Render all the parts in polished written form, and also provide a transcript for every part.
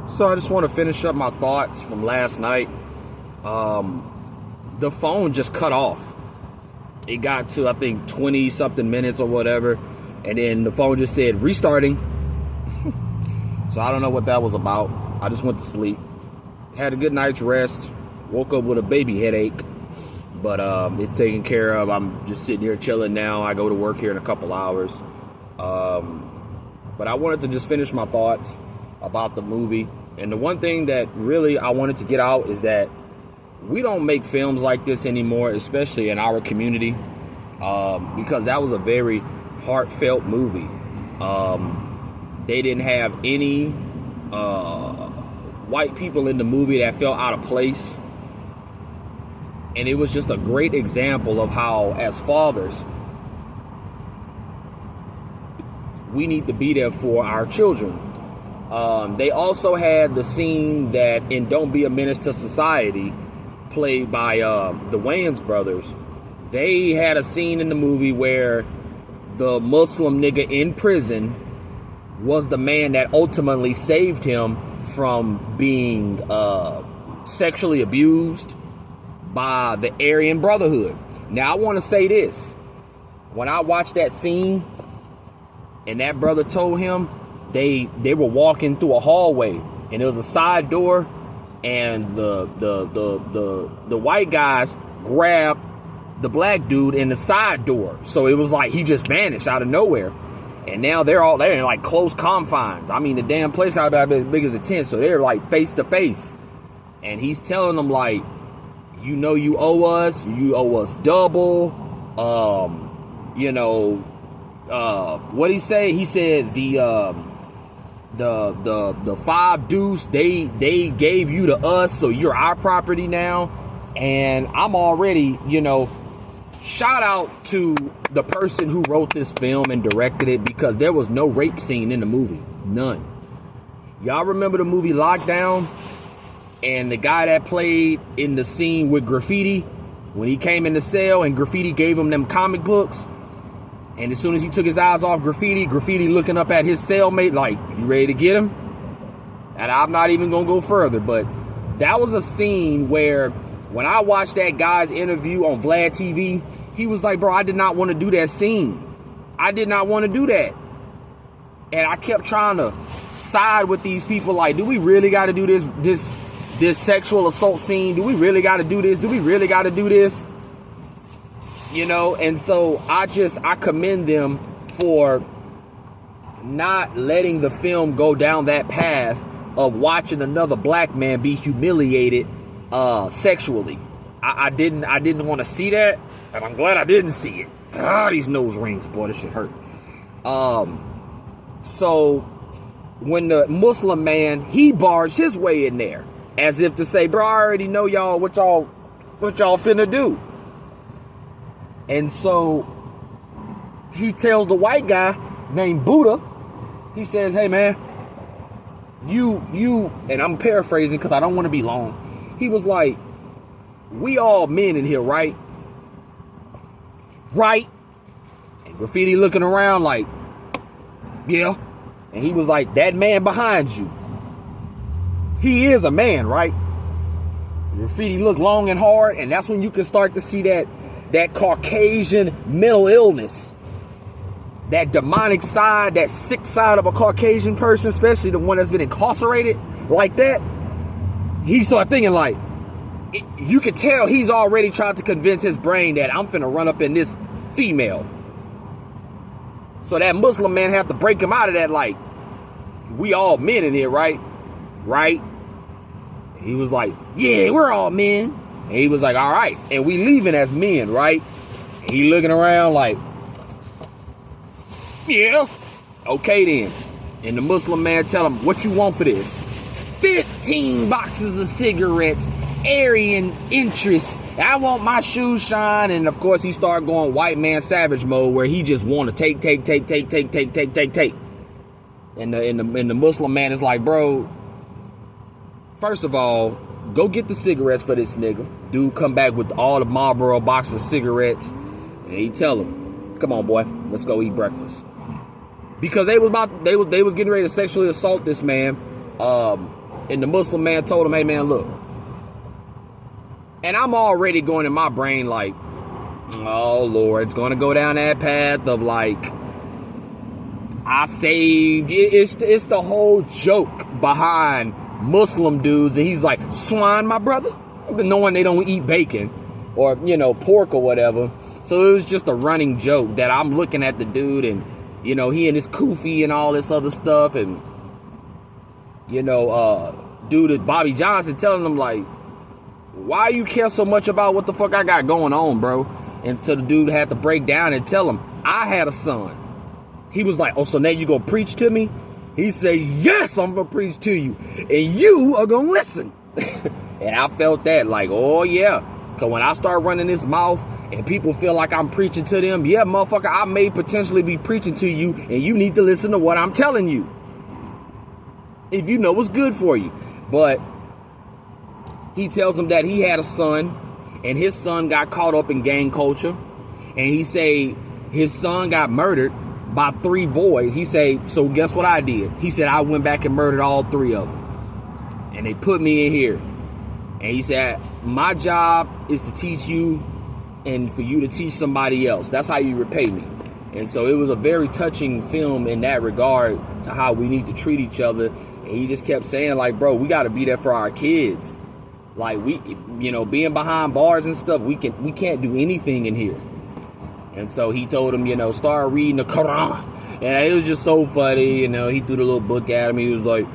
So I just want to finish up my thoughts from last night. The phone just cut off. It got to, I think, 20 something minutes or whatever. And then the phone just said restarting. So I don't know what that was about. I just went to sleep. Had a good night's rest. Woke up with a baby headache. But it's taken care of. I'm just sitting here chilling now. I go to work here in a couple hours. But I wanted to just finish my thoughts about the movie. And the one thing that really I wanted to get out is that we don't make films like this anymore, especially in our community, because that was a very heartfelt movie. They didn't have any white people in the movie that felt out of place. And it was just a great example of how, as fathers, we need to be there for our children. They also had the scene that in Don't Be a Menace to Society, played by the Wayans brothers. They had a scene in the movie where the Muslim nigga in prison was the man that ultimately saved him from being sexually abused by the Aryan Brotherhood. Now, I want to say this. When I watched that scene and that brother told him, they were walking through a hallway and there was a side door, and the white guys grabbed the black dude in the side door. So it was like he just vanished out of nowhere. And now they're in like close confines. I mean, the damn place got about as big as a tent, so they're like face to face. And he's telling them like, you know, you owe us double. What he say? He said the 5 deuce they gave you to us, so you're our property now. And I'm already, shout out to the person who wrote this film and directed it, because there was no rape scene in the movie. None. Y'all remember the movie Lockdown? And the guy that played in the scene with Graffiti, when he came in the cell and Graffiti gave him them comic books, and as soon as he took his eyes off Graffiti looking up at his cellmate like, you ready to get him? And I'm not even going to go further, but that was a scene where when I watched that guy's interview on Vlad TV, he was like, bro, I did not want to do that scene. I did not want to do that. And I kept trying to side with these people like, do we really got to do this sexual assault scene? Do we really got to do this? Do we really got to do this? And so I commend them for not letting the film go down that path of watching another black man be humiliated sexually. I didn't want to see that, and I'm glad I didn't see it. These nose rings, boy, this shit hurt. So when the Muslim man, he barged his way in there as if to say, bro, I already know y'all what y'all finna do. And so he tells the white guy named Buddha, he says, hey man, you, and I'm paraphrasing because I don't want to be long. He was like, we all men in here, right? Right? And Graffiti looking around like, yeah. And he was like, that man behind you, he is a man, right? Graffiti looked long and hard, and that's when you can start to see that Caucasian mental illness, that demonic side, that sick side of a Caucasian person, especially the one that's been incarcerated like that. He started thinking like, you could tell he's already tried to convince his brain that I'm finna run up in this female. So that Muslim man had to break him out of that like, we all men in here, right? Right? He was like, yeah, we're all men. And he was like, all right, and we leaving as men, right? And he looking around like, yeah, okay then. And the Muslim man tell him, what you want for this? 15 boxes of cigarettes, Aryan interest. I want my shoes shine. And of course he started going white man savage mode, where he just want to take. And the Muslim man is like, bro, first of all, go get the cigarettes for this nigga. Dude come back with all the Marlboro box of cigarettes, and he tell him, come on boy, let's go eat breakfast. Because they was getting ready to sexually assault this man. And the Muslim man told him, hey man, look. And I'm already going in my brain like, oh Lord, it's going to go down that path of like, I saved. It's the whole joke behind Muslim dudes. And he's like, swine, my brother? Knowing they don't eat bacon or, pork or whatever. So it was just a running joke that I'm looking at the dude and, he and his kufi and all this other stuff. And, dude at Bobby Johnson telling him like, why you care so much about what the fuck I got going on, bro? And so the dude had to break down and tell him, I had a son. He was like, oh, so now you gonna preach to me? He said, yes, I'm gonna preach to you. And you are gonna listen. And I felt that like, oh yeah. Cause when I start running this mouth and people feel like I'm preaching to them, yeah, motherfucker, I may potentially be preaching to you and you need to listen to what I'm telling you. If you know what's good for you. But he tells him that he had a son and his son got caught up in gang culture. And he say his son got murdered by 3 boys. He say, so guess what I did? He said, I went back and murdered all 3 of them. And they put me in here. And he said, my job is to teach you and for you to teach somebody else. That's how you repay me. And so it was a very touching film in that regard to how we need to treat each other. And he just kept saying like, bro, we got to be there for our kids. Like we, being behind bars and stuff, we can't do anything in here. And so he told him, start reading the Quran. And it was just so funny. He threw the little book at him. He was like,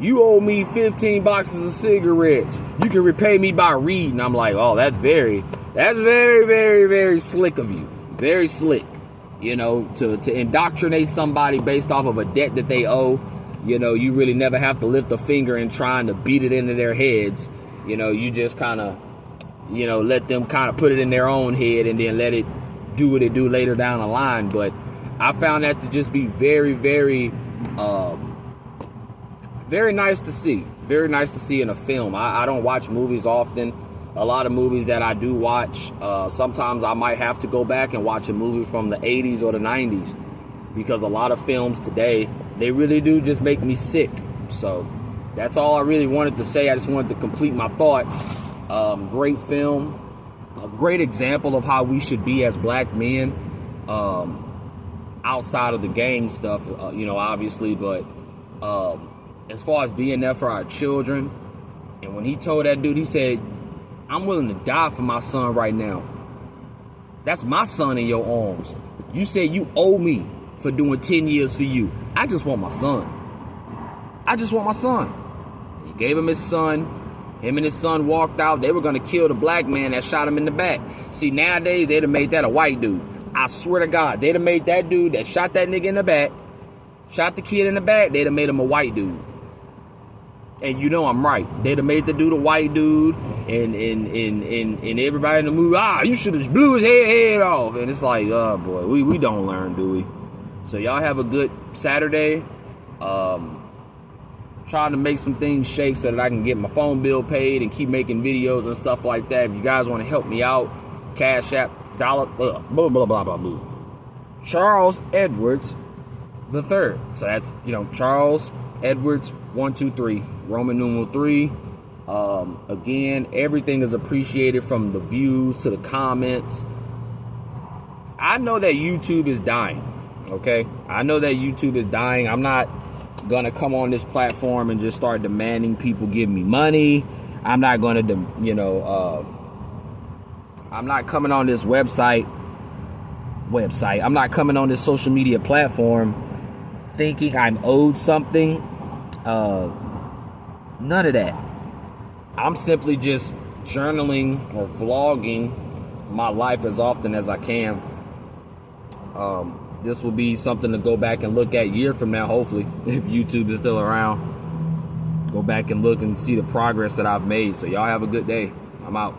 you owe me 15 boxes of cigarettes. You can repay me by reading. I'm like, oh, that's very, very, very slick of you. Very slick, to indoctrinate somebody based off of a debt that they owe. You really never have to lift a finger and trying to beat it into their heads. You just kind of, let them kind of put it in their own head and then let it do what it do later down the line. But I found that to just be very, very, very nice to see. Very nice to see in a film. I don't watch movies often. A lot of movies that I do watch, sometimes I might have to go back and watch a movie from the 80s or the 90s. Because a lot of films today, they really do just make me sick. So that's all I really wanted to say. I just wanted to complete my thoughts. Great film. A great example of how we should be as black men. Outside of the gang stuff, obviously. But as far as being there for our children. And when he told that dude, he said, I'm willing to die for my son right now. That's my son in your arms. You said you owe me for doing 10 years for you. I just want my son. I just want my son. He gave him his son. Him and his son walked out. They were going to kill the black man that shot him in the back. See, nowadays, they'd have made that a white dude. I swear to God, they'd have made that dude that shot that nigga in the back, shot the kid in the back, they'd have made him a white dude. And I'm right. They'd have made the dude a white dude, and everybody in the movie, you should have blew his head off. And it's like, oh boy, we don't learn, do we? So y'all have a good Saturday. Trying to make some things shake so that I can get my phone bill paid and keep making videos and stuff like that. If you guys want to help me out, Cash App, blah, blah, blah, blah, blah. Charles Edwards the third. So that's, Charles Edwards 123, Roman numeral 3. Again, everything is appreciated from the views to the comments. I know that YouTube is dying. Okay, I know that YouTube is dying. I'm not gonna come on this platform and just start demanding people give me money. I'm not gonna, I'm not coming on this website. I'm not coming on this social media platform thinking I'm owed something. None of that. I'm simply just journaling or vlogging my life as often as I can. This will be something to go back and look at a year from now, hopefully, if YouTube is still around. Go back and look and see the progress that I've made. So y'all have a good day. I'm out.